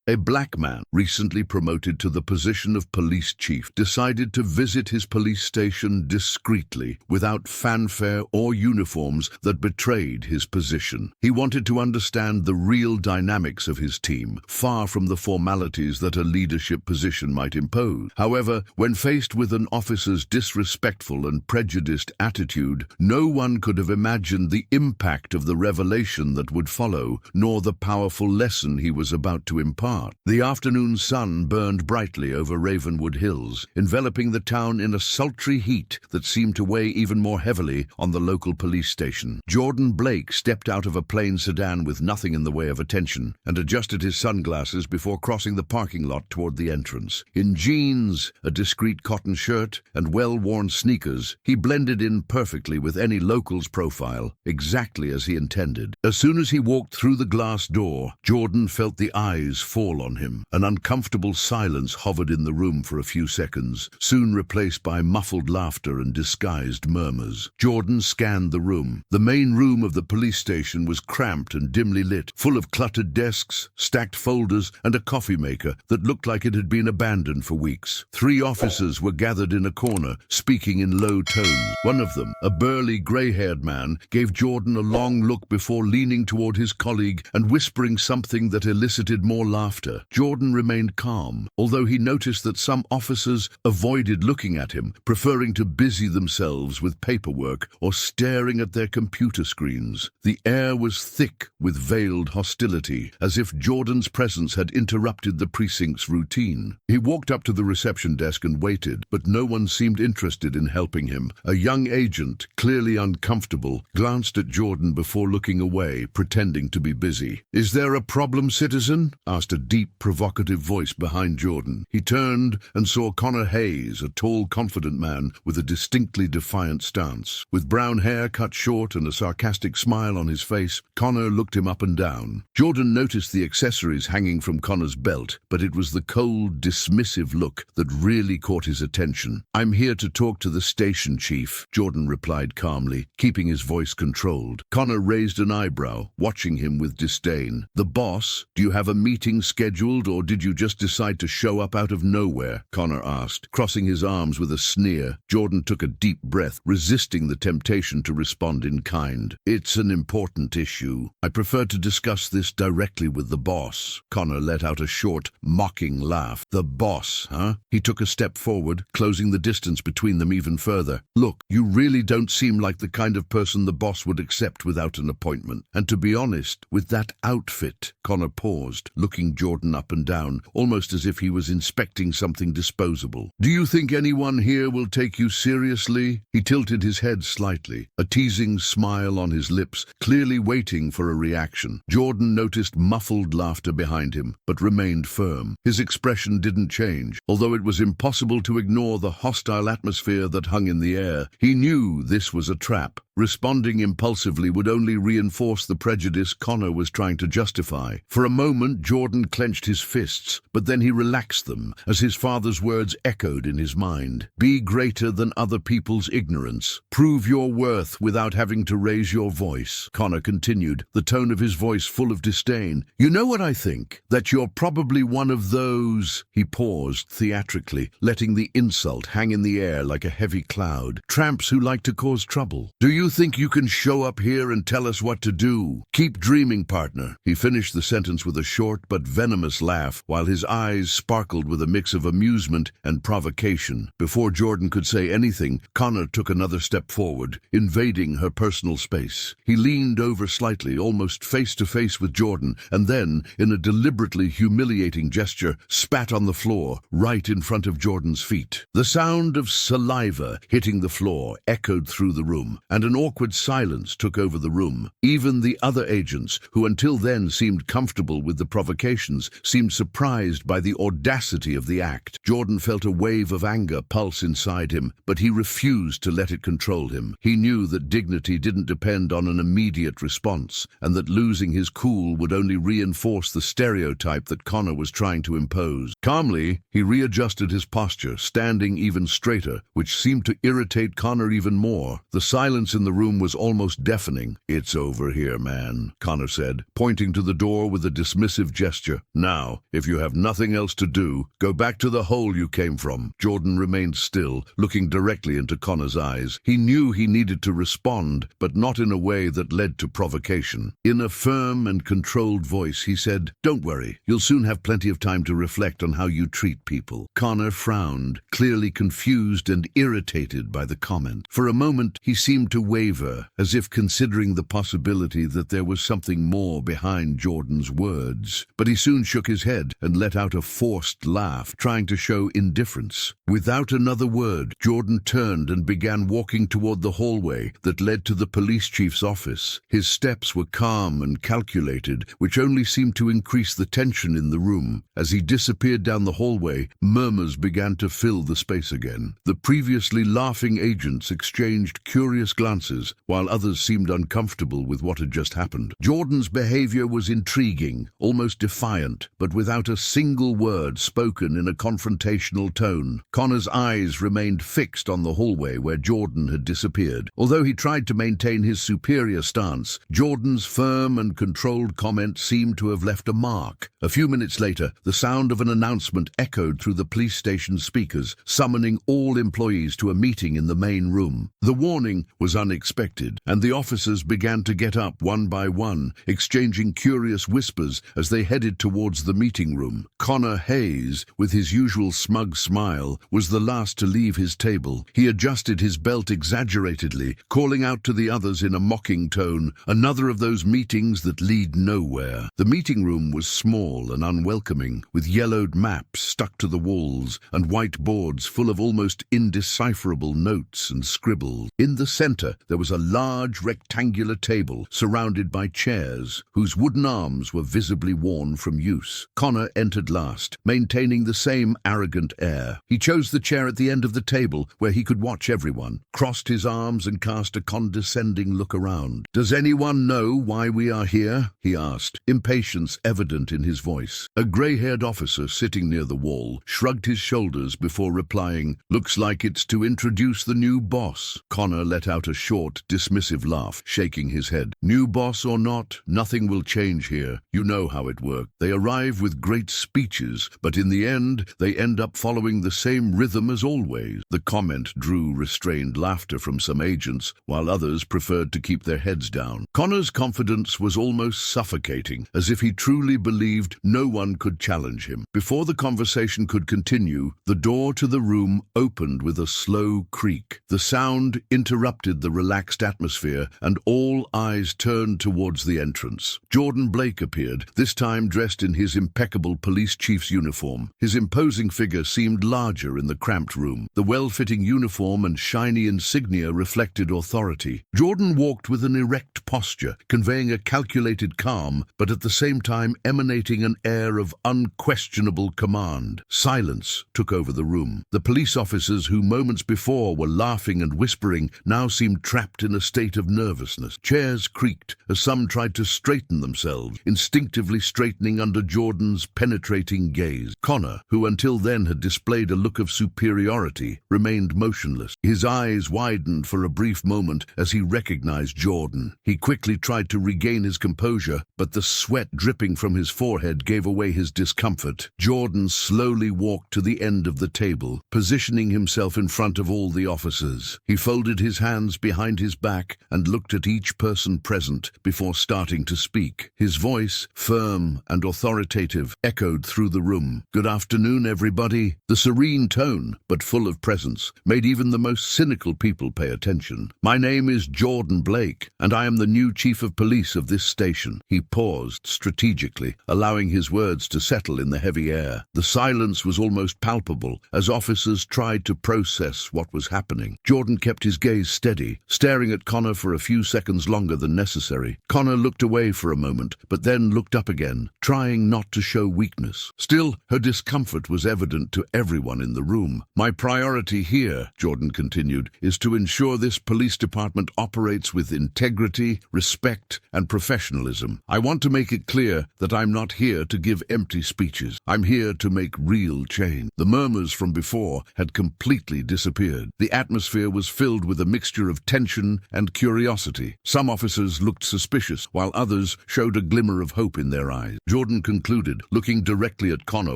A black man, recently promoted to the position of police chief, decided to visit his police station discreetly, without fanfare or uniforms that betrayed his position. He wanted to understand the real dynamics of his team, far from the formalities that a leadership position might impose. However, when faced with an officer's disrespectful and prejudiced attitude, no one could have imagined the impact of the revelation that would follow, nor the powerful lesson he was about to impart. The afternoon sun burned brightly over Ravenwood Hills, enveloping the town in a sultry heat that seemed to weigh even more heavily on the local police station. Jordan Blake stepped out of a plain sedan with nothing in the way of attention and adjusted his sunglasses before crossing the parking lot toward the entrance. In jeans, a discreet cotton shirt, and well-worn sneakers, he blended in perfectly with any local's profile, exactly as he intended. As soon as he walked through the glass door, Jordan felt the eyes fall on him. An uncomfortable silence hovered in the room for a few seconds, soon replaced by muffled laughter and disguised murmurs. Jordan scanned the room. The main room of the police station was cramped and dimly lit, full of cluttered desks, stacked folders, and a coffee maker that looked like it had been abandoned for weeks. 3 officers were gathered in a corner, speaking in low tones. One of them, a burly, grey-haired man, gave Jordan a long look before leaning toward his colleague and whispering something that elicited more laughter. Jordan remained calm, although he noticed that some officers avoided looking at him, preferring to busy themselves with paperwork or staring at their computer screens. The air was thick with veiled hostility, as if Jordan's presence had interrupted the precinct's routine. He walked up to the reception desk and waited, but no one seemed interested in helping him. A young agent, clearly uncomfortable, glanced at Jordan before looking away, pretending to be busy. "Is there a problem, citizen?" asked a deep, provocative voice behind Jordan. He turned and saw Connor Hayes, a tall, confident man with a distinctly defiant stance. With brown hair cut short and a sarcastic smile on his face, Connor looked him up and down. Jordan noticed the accessories hanging from Connor's belt, but it was the cold, dismissive look that really caught his attention. "I'm here to talk to the station chief," Jordan replied calmly, keeping his voice controlled. Connor raised an eyebrow, watching him with disdain. "The boss? Do you have a meeting scheduled, or did you just decide to show up out of nowhere?" Connor asked, crossing his arms with a sneer. Jordan took a deep breath, resisting the temptation to respond in kind. "It's an important issue. I prefer to discuss this directly with the boss." Connor let out a short, mocking laugh. "The boss, huh?" He took a step forward, closing the distance between them even further. "Look, you really don't seem like the kind of person the boss would accept without an appointment. And to be honest, with that outfit—" Connor paused, looking Jordan up and down, almost as if he was inspecting something disposable. "Do you think anyone here will take you seriously?" He tilted his head slightly, a teasing smile on his lips, clearly waiting for a reaction. Jordan noticed muffled laughter behind him, but remained firm. His expression didn't change, although it was impossible to ignore the hostile atmosphere that hung in the air. He knew this was a trap. Responding impulsively would only reinforce the prejudice Connor was trying to justify. For a moment, Jordan clenched his fists, but then he relaxed them as his father's words echoed in his mind. "Be greater than other people's ignorance. Prove your worth without having to raise your voice," Connor continued, the tone of his voice full of disdain. "You know what I think? That you're probably one of those—" He paused theatrically, letting the insult hang in the air like a heavy cloud. "Tramps who like to cause trouble. Do you think you can show up here and tell us what to do? Keep dreaming, partner." He finished the sentence with a short but venomous laugh, while his eyes sparkled with a mix of amusement and provocation. Before Jordan could say anything, Connor took another step forward, invading her personal space. He leaned over slightly, almost face to face with Jordan, and then, in a deliberately humiliating gesture, spat on the floor, right in front of Jordan's feet. The sound of saliva hitting the floor echoed through the room, and an awkward silence took over the room. Even the other agents, who until then seemed comfortable with the provocations, seemed surprised by the audacity of the act. Jordan felt a wave of anger pulse inside him, but he refused to let it control him. He knew that dignity didn't depend on an immediate response, and that losing his cool would only reinforce the stereotype that Connor was trying to impose. Calmly, he readjusted his posture, standing even straighter, which seemed to irritate Connor even more. The silence in in the room was almost deafening. "It's over here, man," Connor said, pointing to the door with a dismissive gesture. "Now, if you have nothing else to do, go back to the hole you came from." Jordan remained still, looking directly into Connor's eyes. He knew he needed to respond, but not in a way that led to provocation. In a firm and controlled voice, he said, "Don't worry, you'll soon have plenty of time to reflect on how you treat people." Connor frowned, clearly confused and irritated by the comment. For a moment, he seemed to waver, as if considering the possibility that there was something more behind Jordan's words. But he soon shook his head and let out a forced laugh, trying to show indifference. Without another word, Jordan turned and began walking toward the hallway that led to the police chief's office. His steps were calm and calculated, which only seemed to increase the tension in the room. As he disappeared down the hallway, murmurs began to fill the space again. The previously laughing agents exchanged curious glances, while others seemed uncomfortable with what had just happened. Jordan's behavior was intriguing, almost defiant, but without a single word spoken in a confrontational tone. Connor's eyes remained fixed on the hallway where Jordan had disappeared. Although he tried to maintain his superior stance, Jordan's firm and controlled comment seemed to have left a mark. A few minutes later, the sound of an announcement echoed through the police station speakers, summoning all employees to a meeting in the main room. The warning was unexpected, and the officers began to get up one by one, exchanging curious whispers as they headed towards the meeting room. Connor Hayes, with his usual smug smile, was the last to leave his table. He adjusted his belt exaggeratedly, calling out to the others in a mocking tone, "Another of those meetings that lead nowhere." The meeting room was small and unwelcoming, with yellowed maps stuck to the walls and white boards full of almost indecipherable notes and scribbles. In the center, there was a large rectangular table surrounded by chairs, whose wooden arms were visibly worn from use. Connor entered last, maintaining the same arrogant air. He chose the chair at the end of the table, where he could watch everyone, crossed his arms and cast a condescending look around. "Does anyone know why we are here?" he asked, impatience evident in his voice. A gray-haired officer sitting near the wall shrugged his shoulders before replying, "Looks like it's to introduce the new boss." Connor let out a short, dismissive laugh, shaking his head. "New boss or not, nothing will change here. You know how it works. They arrive with great speeches, but in the end, they end up following the same rhythm as always." The comment drew restrained laughter from some agents, while others preferred to keep their heads down. Connor's confidence was almost suffocating, as if he truly believed no one could challenge him. Before the conversation could continue, the door to the room opened with a slow creak. The sound interrupted the relaxed atmosphere, and all eyes turned towards the entrance. Jordan Blake appeared, this time dressed in his impeccable police chief's uniform. His imposing figure seemed larger in the cramped room. The well-fitting uniform and shiny insignia reflected authority. Jordan walked with an erect posture, conveying a calculated calm, but at the same time emanating an air of unquestionable command. Silence took over the room. The police officers who moments before were laughing and whispering now seemed trapped in a state of nervousness. Chairs creaked as some tried to straighten themselves, instinctively straightening under Jordan's penetrating gaze. Connor, who until then had displayed a look of superiority, remained motionless. His eyes widened for a brief moment as he recognized Jordan. He quickly tried to regain his composure, but the sweat dripping from his forehead gave away his discomfort. Jordan slowly walked to the end of the table, positioning himself in front of all the officers. He folded his hands behind his back and looked at each person present before starting to speak. His voice, firm and authoritative, echoed through the room. "Good afternoon, everybody." The serene tone, but full of presence, made even the most cynical people pay attention. "My name is Jordan Blake, and I am the new chief of police of this station." He paused strategically, allowing his words to settle in the heavy air. The silence was almost palpable as officers tried to process what was happening. Jordan kept his gaze steady, staring at Connor for a few seconds longer than necessary. Connor looked away for a moment, but then looked up again, trying not to show weakness. Still, her discomfort was evident to everyone in the room. "My priority here," Jordan continued, "is to ensure this police department operates with integrity, respect, and professionalism. I want to make it clear that I'm not here to give empty speeches. I'm here to make real change." The murmurs from before had completely disappeared. The atmosphere was filled with a mixture of tension and curiosity. Some officers looked suspicious, while others showed a glimmer of hope in their eyes. Jordan concluded, looking directly at Connor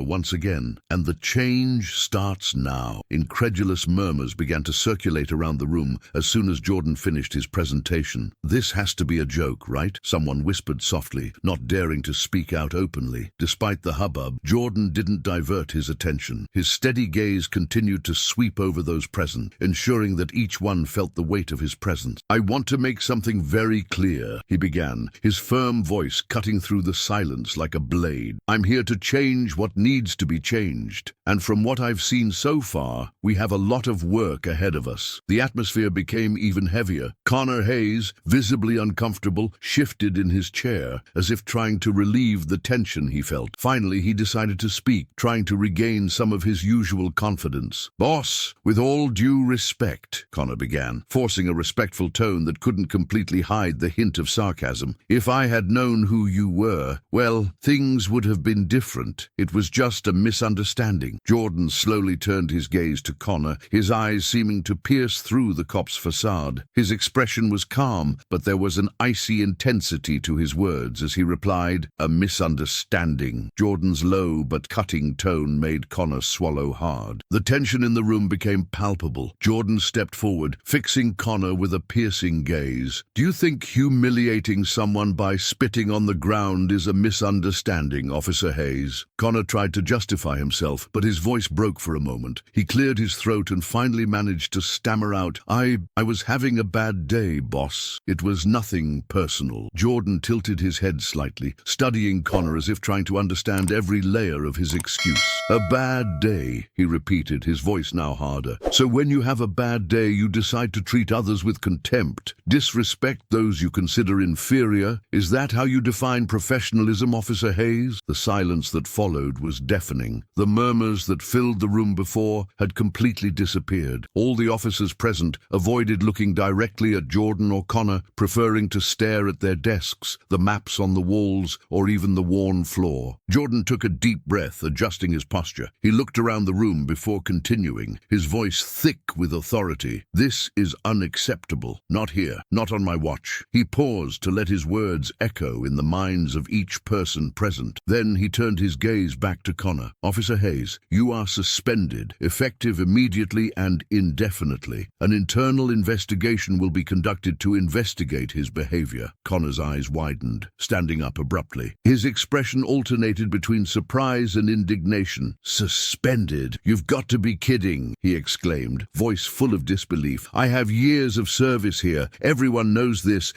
once again. "And the change starts now." Incredulous murmurs began to circulate around the room as soon as Jordan finished his presentation. "This has to be a joke, right?" someone whispered softly, not daring to speak out openly. Despite the hubbub, Jordan didn't divert his attention. His steady gaze continued to sweep over those present, ensuring that each one felt the weight of his presence. "I want to make something very clear," he began, his firm voice cutting through the silence like a blade. "I'm here to change what needs to be changed, and from what I've seen so far, we have a lot of work ahead of us." The atmosphere became even heavier. Connor Hayes, visibly uncomfortable, shifted in his chair, as if trying to relieve the tension he felt. Finally, he decided to speak, trying to regain some of his usual confidence. "Boss, with all due respect," Connor began, forcing a respectful tone that couldn't completely hide the hint of sarcasm. "If I had known who you were, well, things would have been different. It was just a misunderstanding." Jordan slowly turned his gaze to Connor, his eyes seeming to pierce through the cop's facade. His expression was calm, but there was an icy intensity to his words as he replied, "A misunderstanding." Jordan's low but cutting tone made Connor swallow hard. The tension in the room became palpable. Jordan stepped forward, fixing Connor with a piercing gaze. "Do you think humiliating someone by spitting on the ground is a misunderstanding, Officer Hayes?" Connor tried to justify himself, but his voice broke for a moment. He cleared his throat and finally managed to stammer out, I was having a bad day, boss. It was nothing personal." Jordan tilted his head slightly, studying Connor as if trying to understand every layer of his excuse. "A bad day," he repeated, his voice now harder. "So when you have a bad day, you decide to treat others with contempt, disrespect those you consider inferior? Is that how you define professionalism, Officer Hayes?" The silence that followed was deafening. The murmurs that filled the room before had completely disappeared. All the officers present avoided looking directly at Jordan or Connor, preferring to stare at their desks, the maps on the walls, or even the worn floor. Jordan took a deep breath, adjusting his posture. He looked around the room before continuing, his voice thick with authority. "This is unacceptable. Not here. Not on my watch." He paused to let his words echo in the minds of each person present. Then he turned his gaze back to Connor. "Officer Hayes, you are suspended, effective immediately and indefinitely. An internal investigation will be conducted to investigate his behavior." Connor's eyes widened, standing up abruptly. His expression alternated between surprise and indignation. "Suspended? You've got to be kidding," he exclaimed, voice full of disbelief. "I have years of service here. Everyone knows this.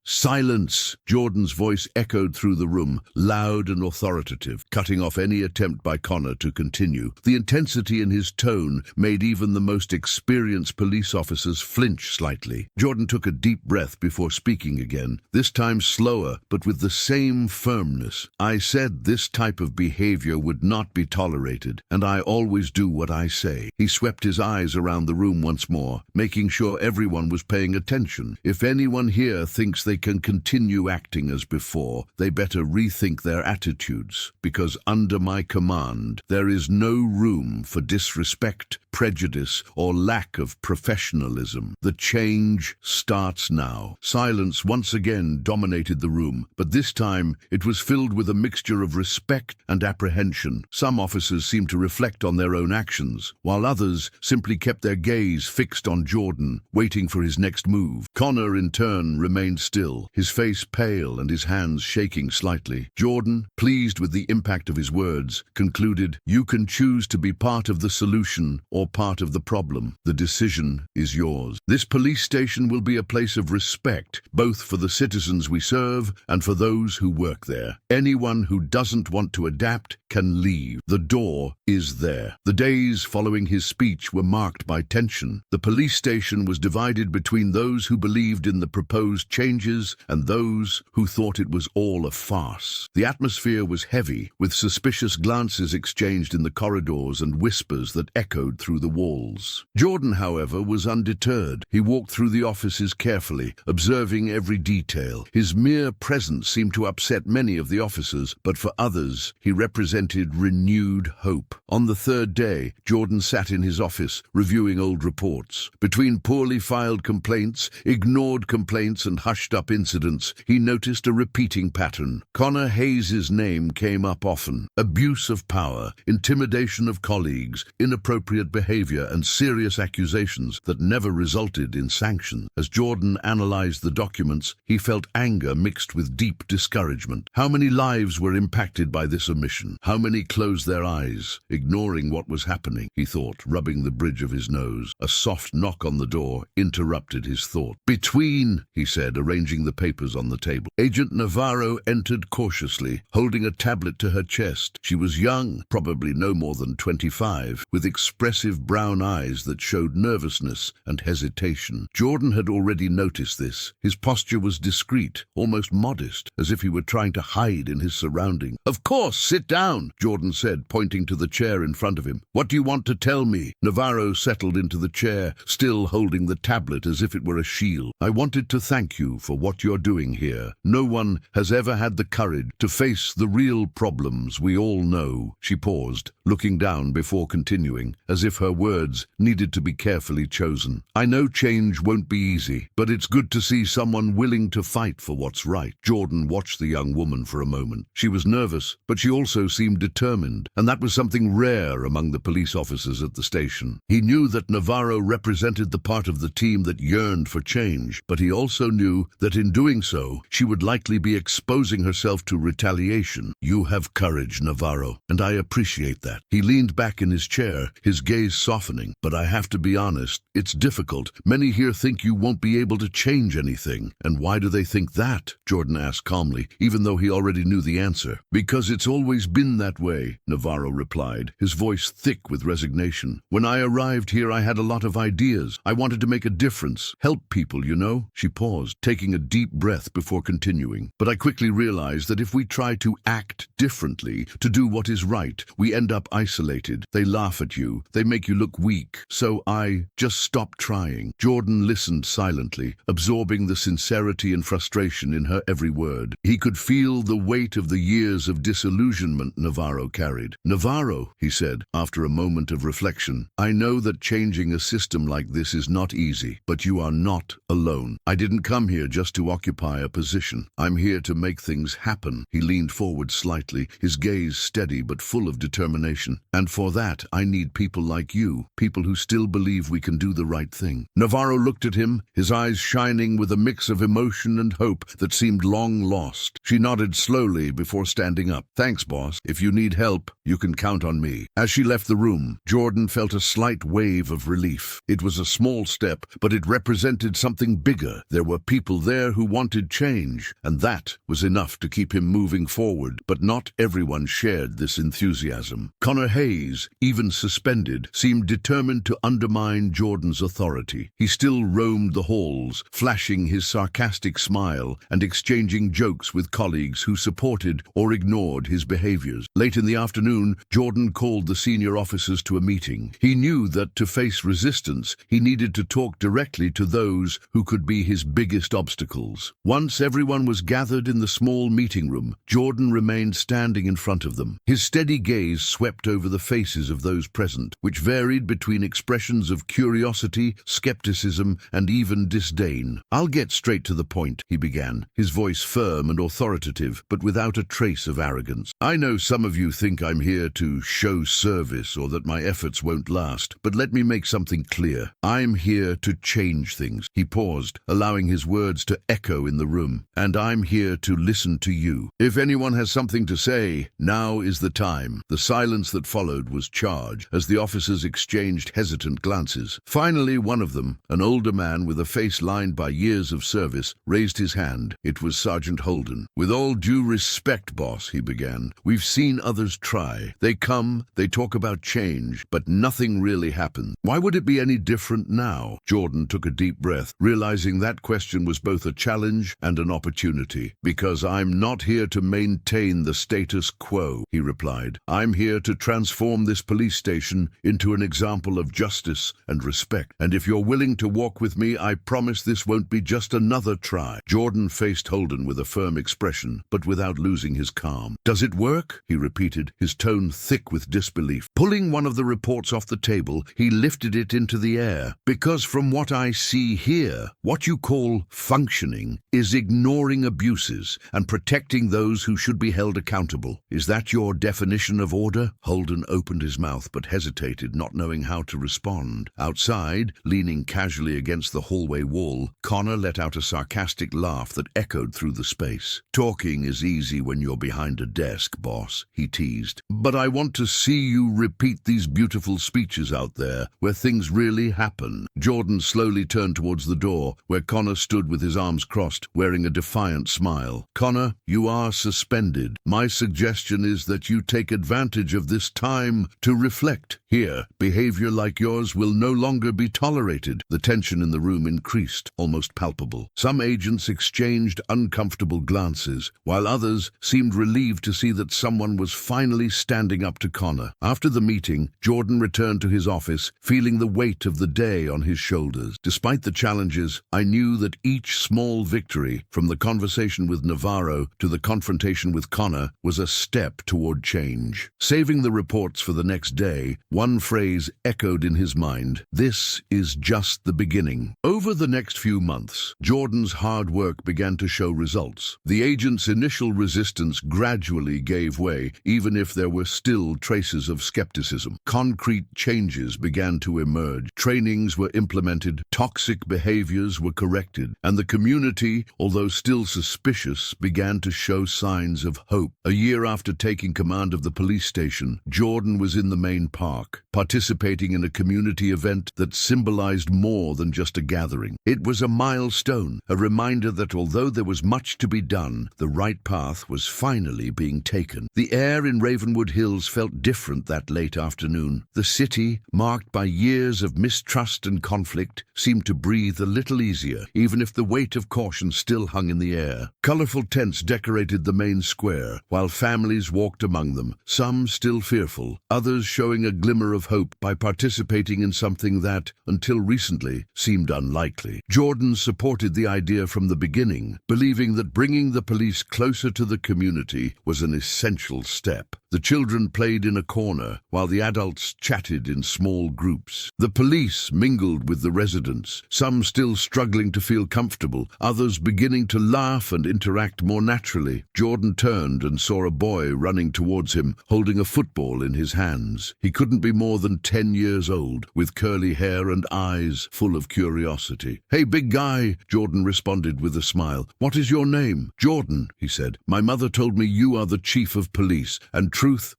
Silence!" Jordan's voice echoed through the room, loud and authoritative, cutting off any attempt by Connor to continue. The intensity in his tone made even the most experienced police officers flinch slightly. Jordan took a deep breath before speaking again, this time slower, but with the same firmness. "I said this type of behavior would not be tolerated, and I always do what I say." He swept his eyes around the room once more, making sure everyone was paying attention. "If anyone here thinks they can continue acting as before, they better rethink their attitudes, because under my command, there is no room for disrespect, prejudice, or lack of professionalism. The change starts now." Silence once again dominated the room, but this time it was filled with a mixture of respect and apprehension. Some officers seemed to reflect on their own actions, while others simply kept their gaze fixed on Jordan, waiting for his next move. Connor, in turn, remained still, his face pale and his hands shaking slightly. Jordan, pleased with the impact of his words, concluded, "You can choose to be part of the solution or part of the problem. The decision is yours. This police station will be a place of respect, both for the citizens we serve and for those who work there. Anyone who doesn't want to adapt can leave. The door is there." The days following his speech were marked by tension. The police station was divided between those who believed in the proposed changes and those who thought it was all a farce. The atmosphere was heavy, with suspicious glances exchanged in the corridors and whispers that echoed through through the walls. Jordan, however, was undeterred. He walked through the offices carefully, observing every detail. His mere presence seemed to upset many of the officers, but for others, he represented renewed hope. On the third day, Jordan sat in his office, reviewing old reports. Between poorly filed complaints, ignored complaints, and hushed-up incidents, he noticed a repeating pattern. Connor Hayes's name came up often. Abuse of power, intimidation of colleagues, inappropriate behavior, and serious accusations that never resulted in sanctions. As Jordan analyzed the documents, he felt anger mixed with deep discouragement. How many lives were impacted by this omission? How many closed their eyes, ignoring what was happening? He thought, rubbing the bridge of his nose. A soft knock on the door interrupted his thought. "Between," he said, arranging the papers on the table. Agent Navarro entered cautiously, holding a tablet to her chest. She was young, probably no more than 25, with expressive brown eyes that showed nervousness and hesitation. Jordan had already noticed this. His posture was discreet, almost modest, as if he were trying to hide in his surroundings. "Of course, sit down," Jordan said, pointing to the chair in front of him. "What do you want to tell me?" Navarro settled into the chair, still holding the tablet as if it were a shield. "I wanted to thank you for what you're doing here. No one has ever had the courage to face the real problems we all know." She paused, looking down before continuing, as if her words needed to be carefully chosen. "I know change won't be easy, but it's good to see someone willing to fight for what's right." Jordan watched the young woman for a moment. She was nervous, but she also seemed determined, and that was something rare among the police officers at the station. He knew that Navarro represented the part of the team that yearned for change, but he also knew that in doing so, she would likely be exposing herself to retaliation. "You have courage, Navarro, and I appreciate that." He leaned back in his chair, his gaze softening. "But I have to be honest, it's difficult. Many here think you won't be able to change anything." "And why do they think that?" Jordan asked calmly, even though he already knew the answer. "Because it's always been that way," Navarro replied, his voice thick with resignation. "When I arrived here, I had a lot of ideas. I wanted to make a difference, help people, you know." She paused, taking a deep breath before continuing. "But I quickly realized that if we try to act differently, to do what is right, we end up isolated. They laugh at you. They make you look weak. So I just stopped trying." Jordan listened silently, absorbing the sincerity and frustration in her every word. He could feel the weight of the years of disillusionment Navarro carried. "Navarro," he said, after a moment of reflection, "I know that changing a system like this is not easy, but you are not alone. I didn't come here just to occupy a position. I'm here to make things happen." He leaned forward slightly, his gaze steady but full of determination. "And for that, I need people like you, people who still believe we can do the right thing." Navarro looked at him, his eyes shining with a mix of emotion and hope that seemed long lost. She nodded slowly before standing up. "Thanks, boss. If you need help, you can count on me." As she left the room, Jordan felt a slight wave of relief. It was a small step, but it represented something bigger. There were people there who wanted change, and that was enough to keep him moving forward. But not everyone shared this enthusiasm. Connor Hayes, even suspended, seemed determined to undermine Jordan's authority. He still roamed the halls, flashing his sarcastic smile and exchanging jokes with colleagues who supported or ignored his behaviors. Late in the afternoon, Jordan called the senior officers to a meeting. He knew that to face resistance, he needed to talk directly to those who could be his biggest obstacles. Once everyone was gathered in the small meeting room, Jordan remained standing in front of them. His steady gaze swept over the faces of those present, which varied between expressions of curiosity, skepticism, and even disdain. "I'll get straight to the point," he began, his voice firm and authoritative, but without a trace of arrogance. "I know some of you think I'm here to show service or that my efforts won't last, but let me make something clear. I'm here to change things." He paused, allowing his words to echo in the room. "And I'm here to listen to you. If anyone has something to say, now is the time." The silence that followed was charged as the officers exchanged hesitant glances. Finally, one of them, an older man with a face lined by years of service, raised his hand. It was Sergeant Holden. "With all due respect, boss," he began, "we've seen others try. They come, they talk about change, but nothing really happens. Why would it be any different now?" Jordan took a deep breath, realizing that question was both a challenge and an opportunity. "Because I'm not here to maintain the status quo," he replied. "I'm here to to transform this police station into an example of justice and respect. And if you're willing to walk with me, I promise this won't be just another try." Jordan faced Holden with a firm expression, but without losing his calm. "Does it work?" he repeated, his tone thick with disbelief. Pulling one of the reports off the table, he lifted it into the air. "Because from what I see here, what you call functioning is ignoring abuses and protecting those who should be held accountable. Is that your definition of order?" Holden opened his mouth but hesitated, not knowing how to respond. Outside, leaning casually against the hallway wall, Connor let out a sarcastic laugh that echoed through the space. "Talking is easy when you're behind a desk, boss," he teased. "But I want to see you repeat these beautiful speeches out there, where things really happen." Jordan slowly turned towards the door, where Connor stood with his arms crossed, wearing a defiant smile. "Connor, you are suspended. My suggestion is that you take advantage of this time to reflect. Here, behavior like yours will no longer be tolerated." The tension in the room increased, almost palpable. Some agents exchanged uncomfortable glances, while others seemed relieved to see that someone was finally standing up to Connor. After the meeting, Jordan returned to his office, feeling the weight of the day on his shoulders. "Despite the challenges, I knew that each small victory, from the conversation with Navarro to the confrontation with Connor, was a step toward change." Saving the reports for the next day, one phrase echoed in his mind: "This is just the beginning." Over the next few months, Jordan's hard work began to show results. The agent's initial resistance gradually gave way, even if there were still traces of skepticism. Concrete changes began to emerge. Trainings were implemented, toxic behaviors were corrected, and the community, although still suspicious, began to show signs of hope. A year after taking command of the police station, Jordan was in the main park, participating in a community event that symbolized more than just a gathering. It was a milestone, a reminder that although there was much to be done, the right path was finally being taken. The air in Ravenwood Hills felt different that late afternoon. The city, marked by years of mistrust and conflict, seemed to breathe a little easier, even if the weight of caution still hung in the air. Colorful tents decorated the main square, while families walked among them, some still fearful, others showing a glimmer of hope by participating in something that, until recently, seemed unlikely. Jordan supported the idea from the beginning, believing that bringing the police closer to the community was an essential step. The children played in a corner, while the adults chatted in small groups. The police mingled with the residents, some still struggling to feel comfortable, others beginning to laugh and interact more naturally. Jordan turned and saw a boy running towards him, holding a football in his hands. He couldn't be more than 10 years old, with curly hair and eyes full of curiosity. "Hey, big guy," Jordan responded with a smile. "What is your name?" "Jordan," he said. "My mother told me you are the chief of police, and truth,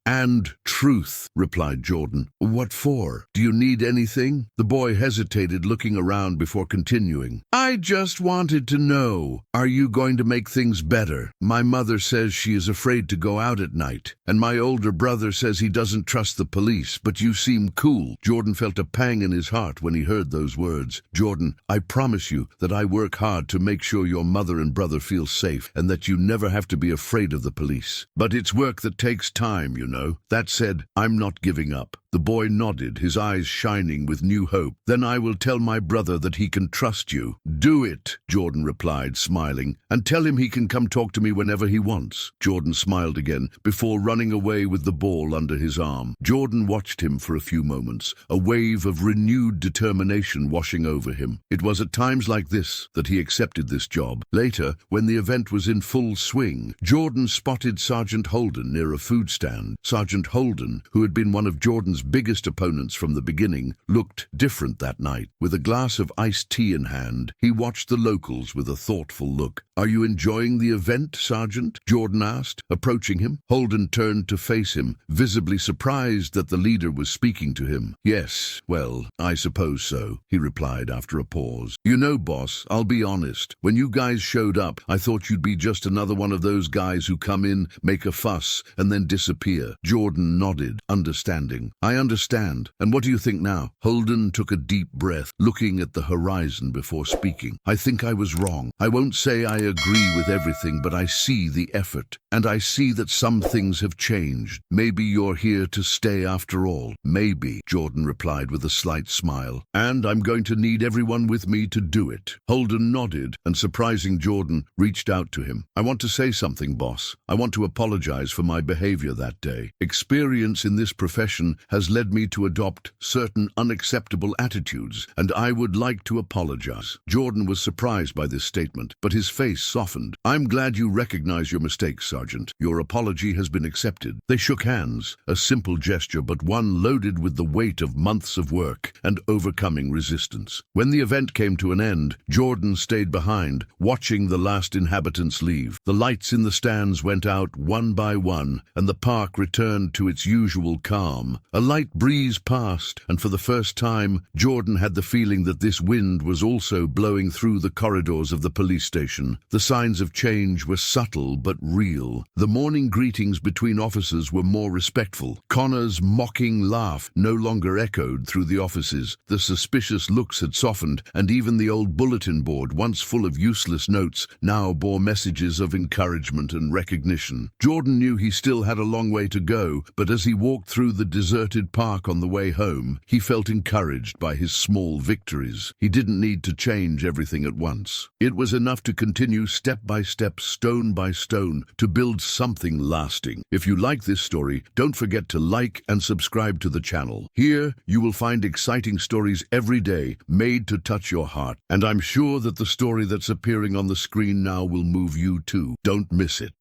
replied Jordan. "What for? Do you need anything?" The boy hesitated, looking around before continuing. "I just wanted to know, are you going to make things better? My mother says she is afraid to go out at night, and my older brother says he doesn't trust the police, but you seem cool." Jordan felt a pang in his heart when he heard those words. "Jordan, I promise you that I work hard to make sure your mother and brother feel safe, and that you never have to be afraid of the police. But it's work that takes time, you know. That said, I'm not giving up." The boy nodded, his eyes shining with new hope. "Then I will tell my brother that he can trust you." "Do it," Jordan replied, smiling, "and tell him he can come talk to me whenever he wants." Jordan smiled again, before running away with the ball under his arm. Jordan watched him for a few moments, a wave of renewed determination washing over him. It was at times like this that he accepted this job. Later, when the event was in full swing, Jordan spotted Sergeant Holden near a food stand. Sergeant Holden, who had been one of Jordan's biggest opponents from the beginning, looked different that night. With a glass of iced tea in hand, he watched the locals with a thoughtful look. "Are you enjoying the event, Sergeant?" Jordan asked, approaching him. Holden turned to face him, visibly surprised that the leader was speaking to him. "Yes, well, I suppose so," he replied after a pause. "You know, boss, I'll be honest. When you guys showed up, I thought you'd be just another one of those guys who come in, make a fuss, and then disappear." Jordan nodded, understanding. "I understand. And what do you think now?" Holden took a deep breath, looking at the horizon before speaking. "I think I was wrong. I won't say I agree with everything, but I see the effort. And I see that some things have changed. Maybe you're here to stay after all. Maybe, Jordan replied with a slight smile. And I'm going to need everyone with me to do it. Holden nodded, and surprising Jordan, reached out to him. I want to say something, boss. I want to apologize for my behavior that day. Experience in this profession has led me to adopt certain unacceptable attitudes, and I would like to apologize. Jordan was surprised by this statement, but his face softened. I'm glad you recognize your mistake, Sergeant. Your apology has been accepted. They shook hands, a simple gesture, but one loaded with the weight of months of work and overcoming resistance. When the event came to an end, Jordan stayed behind, watching the last inhabitants leave. The lights in the stands went out one by one, and the park returned to its usual calm. A light breeze passed, and for the first time, Jordan had the feeling that this wind was also blowing through the corridors of the police station. The signs of change were subtle but real. The morning greetings between officers were more respectful. Connor's mocking laugh no longer echoed through the offices. The suspicious looks had softened, and even the old bulletin board, once full of useless notes, now bore messages of encouragement and recognition. Jordan knew he still had a long way to go, but as he walked through the deserted park on the way home, he felt encouraged by his small victories. He didn't need to change everything at once. It was enough to continue step by step, stone by stone, to build something lasting. If you like this story, don't forget to like and subscribe to the channel. Here, you will find exciting stories every day, made to touch your heart. And I'm sure that the story that's appearing on the screen now will move you too. Don't miss it.